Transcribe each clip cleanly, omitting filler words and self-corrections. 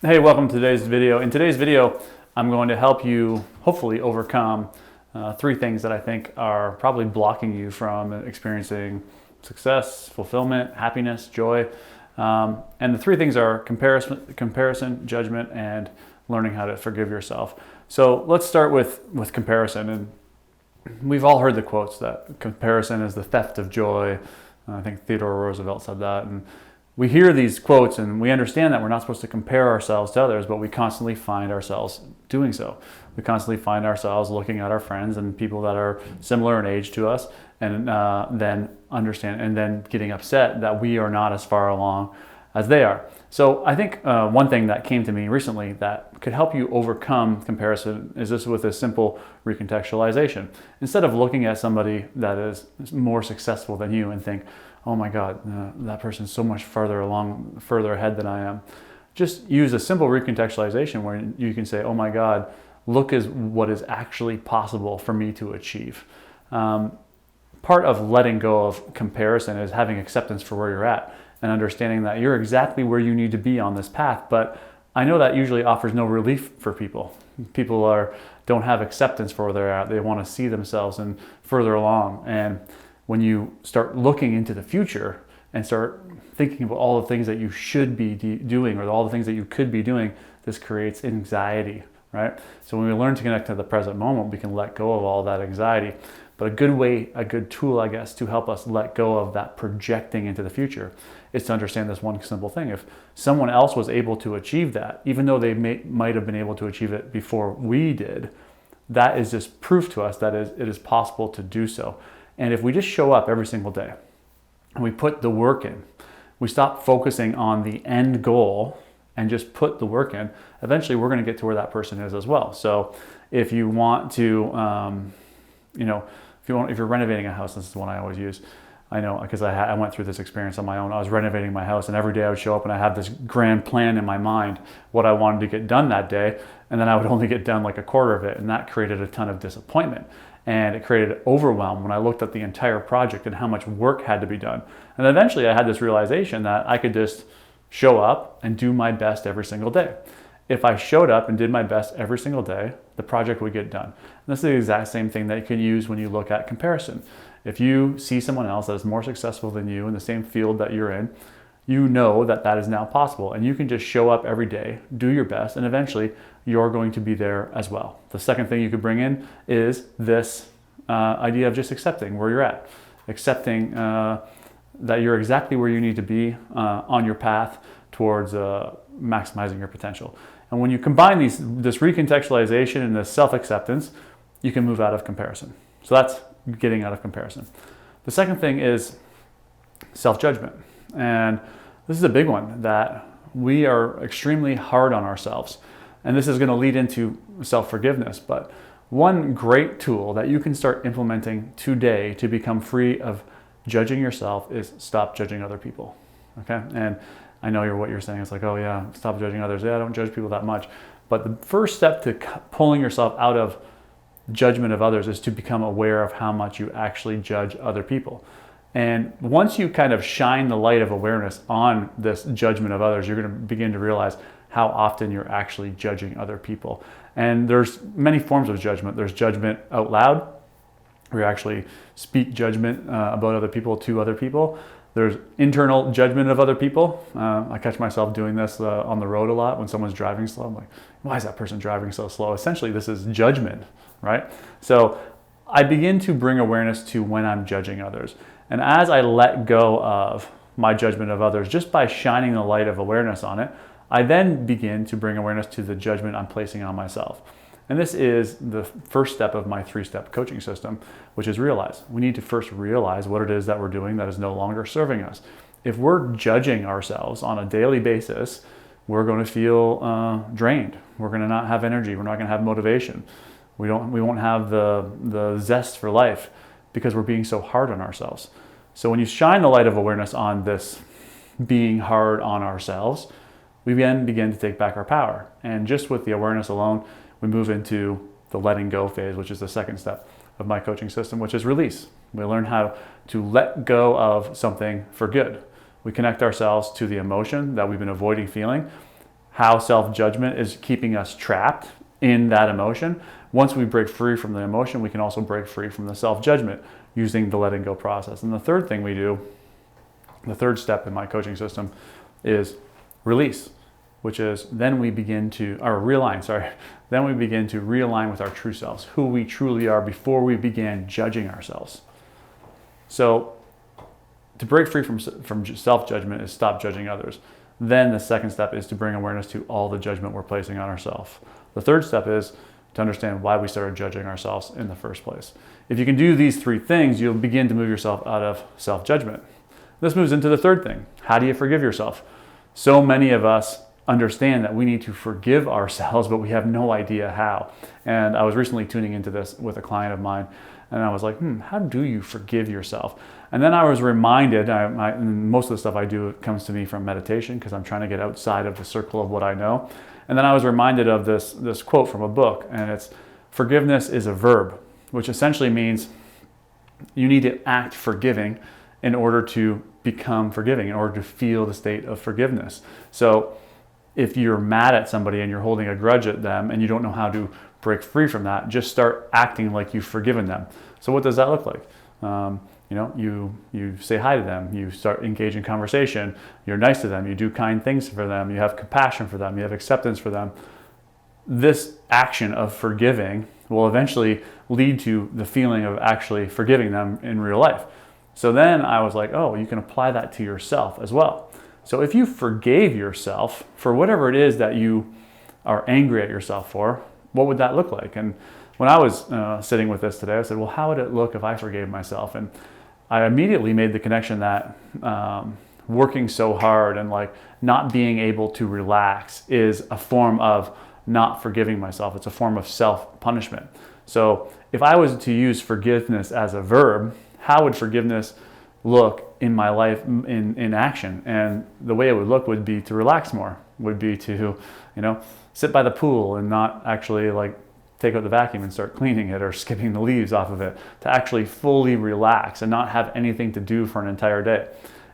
Hey, welcome to today's video. In today's video, I'm going to help you hopefully overcome three things that I think are probably blocking you from experiencing success, fulfillment, happiness, joy. And the three things are comparison, judgment, and learning how to forgive yourself. So let's start with comparison. And we've all heard the quotes that comparison is the theft of joy. I think Theodore Roosevelt said that. And we hear these quotes and we understand that we're not supposed to compare ourselves to others, but we constantly find ourselves doing so. We constantly find ourselves looking at our friends and people that are similar in age to us, and then getting upset that we are not as far along as they are. So I think one thing that came to me recently that could help you overcome comparison is this with a simple recontextualization. Instead of looking at somebody that is more successful than you and think, oh my God, that person's so much further ahead than I am. Just use a simple recontextualization where you can say, oh my God, look at what is actually possible for me to achieve. Part of letting go of comparison is having acceptance for where you're at and understanding that you're exactly where you need to be on this path. But I know that usually offers no relief for people. People don't have acceptance for where they're at. They want to see themselves and further along. And when you start looking into the future and start thinking about all the things that you should be doing or all the things that you could be doing, this creates anxiety, right? So when we learn to connect to the present moment, we can let go of all that anxiety. But a good tool, I guess, to help us let go of that projecting into the future is to understand this one simple thing. If someone else was able to achieve that, even though they might have been able to achieve it before we did, that is just proof to us that it is possible to do so. And if we just show up every single day and we put the work in, we stop focusing on the end goal and just put the work in, eventually we're going to get to where that person is as well. So if you want to, if you're renovating a house, this is one I always use. I know because I went through this experience on my own. I was renovating my house and every day I would show up and I had this grand plan in my mind, what I wanted to get done that day. And then I would only get done like a quarter of it. And that created a ton of disappointment. And it created overwhelm when I looked at the entire project and how much work had to be done. And eventually I had this realization that I could just show up and do my best every single day. If I showed up and did my best every single day, the project would get done. And this is the exact same thing that you can use when you look at comparison. If you see someone else that is more successful than you in the same field that you're in, you know that that is now possible. And you can just show up every day, do your best, and eventually you're going to be there as well. The second thing you could bring in is this idea of just accepting where you're at. Accepting that you're exactly where you need to be on your path towards maximizing your potential. And when you combine this recontextualization and this self-acceptance, you can move out of comparison. So that's getting out of comparison. The second thing is self-judgment. And this is a big one that we are extremely hard on ourselves. And this is going to lead into self-forgiveness. But one great tool that you can start implementing today to become free of judging yourself is stop judging other people. Okay? And I know what you're saying is like, oh yeah, stop judging others. Yeah, I don't judge people that much. But the first step to pulling yourself out of judgment of others is to become aware of how much you actually judge other people. And once you kind of shine the light of awareness on this judgment of others, you're going to begin to realize how often you're actually judging other people. And there's many forms of judgment. There's judgment out loud, where you actually speak judgment about other people to other people. There's internal judgment of other people. I catch myself doing this on the road a lot when someone's driving slow. I'm like, why is that person driving so slow? Essentially, this is judgment, right? So I begin to bring awareness to when I'm judging others. And as I let go of my judgment of others, just by shining the light of awareness on it, I then begin to bring awareness to the judgment I'm placing on myself. And this is the first step of my 3-step coaching system, which is realize. We need to first realize what it is that we're doing that is no longer serving us. If we're judging ourselves on a daily basis, we're going to feel drained. We're going to not have energy. We're not going to have motivation. We won't have the zest for life because we're being so hard on ourselves. So when you shine the light of awareness on this being hard on ourselves, we then begin to take back our power. And just with the awareness alone, we move into the letting go phase, which is the second step of my coaching system, which is release. We learn how to let go of something for good. We connect ourselves to the emotion that we've been avoiding feeling. how self-judgment is keeping us trapped in that emotion. Once we break free from the emotion, we can also break free from the self-judgment using the letting go process. And the third thing we do, the third step in my coaching system, is release, which is then we begin to realign with our true selves, who we truly are before we began judging ourselves. So to break free from self-judgment is stop judging others. Then the second step is to bring awareness to all the judgment we're placing on ourselves. The third step is to understand why we started judging ourselves in the first place. If you can do these three things, you'll begin to move yourself out of self-judgment. This moves into the third thing. How do you forgive yourself? So many of us understand that we need to forgive ourselves, but we have no idea how. And I was recently tuning into this with a client of mine, and I was like, how do you forgive yourself? And then I was reminded, most of the stuff I do comes to me from meditation because I'm trying to get outside of the circle of what I know. And then I was reminded of this quote from a book, and it's, forgiveness is a verb, which essentially means you need to act forgiving in order to become forgiving, in order to feel the state of forgiveness. So if you're mad at somebody and you're holding a grudge at them and you don't know how to break free from that, just start acting like you've forgiven them. So what does that look like? You say hi to them, you start engaging conversation, you're nice to them, you do kind things for them, you have compassion for them, you have acceptance for them. This action of forgiving will eventually lead to the feeling of actually forgiving them in real life. So then I was like, oh, you can apply that to yourself as well. So if you forgave yourself for whatever it is that you are angry at yourself for, what would that look like? And when I was sitting with this today, I said, well, how would it look if I forgave myself? And I immediately made the connection that working so hard and like not being able to relax is a form of not forgiving myself. It's a form of self-punishment. So if I was to use forgiveness as a verb, how would forgiveness look in my life in action? And the way it would look would be to relax more, would be to, sit by the pool and not actually like take out the vacuum and start cleaning it or skipping the leaves off of it, to actually fully relax and not have anything to do for an entire day.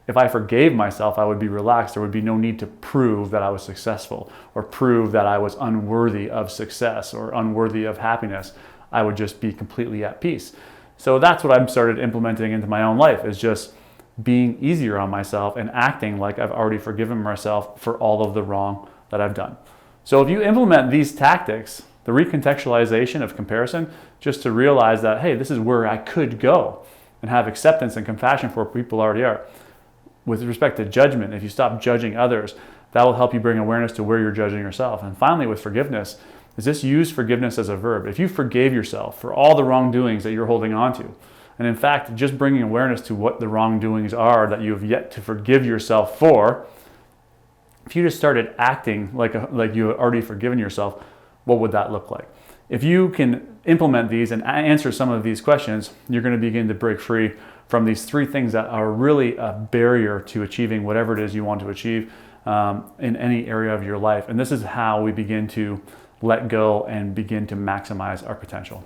If I forgave myself, I would be relaxed. There would be no need to prove that I was successful or prove that I was unworthy of success or unworthy of happiness. I would just be completely at peace. So that's what I've started implementing into my own life, is just being easier on myself and acting like I've already forgiven myself for all of the wrong that I've done. So if you implement these tactics, the recontextualization of comparison, just to realize that, hey, this is where I could go and have acceptance and compassion for what people already are. With respect to judgment, if you stop judging others, that will help you bring awareness to where you're judging yourself. And finally, with forgiveness, is this use forgiveness as a verb. If you forgave yourself for all the wrongdoings that you're holding on to, and in fact, just bringing awareness to what the wrongdoings are that you have yet to forgive yourself for, if you just started acting like you had already forgiven yourself, what would that look like? If you can implement these and answer some of these questions, you're going to begin to break free from these three things that are really a barrier to achieving whatever it is you want to achieve in any area of your life. And this is how we begin to let go and begin to maximize our potential.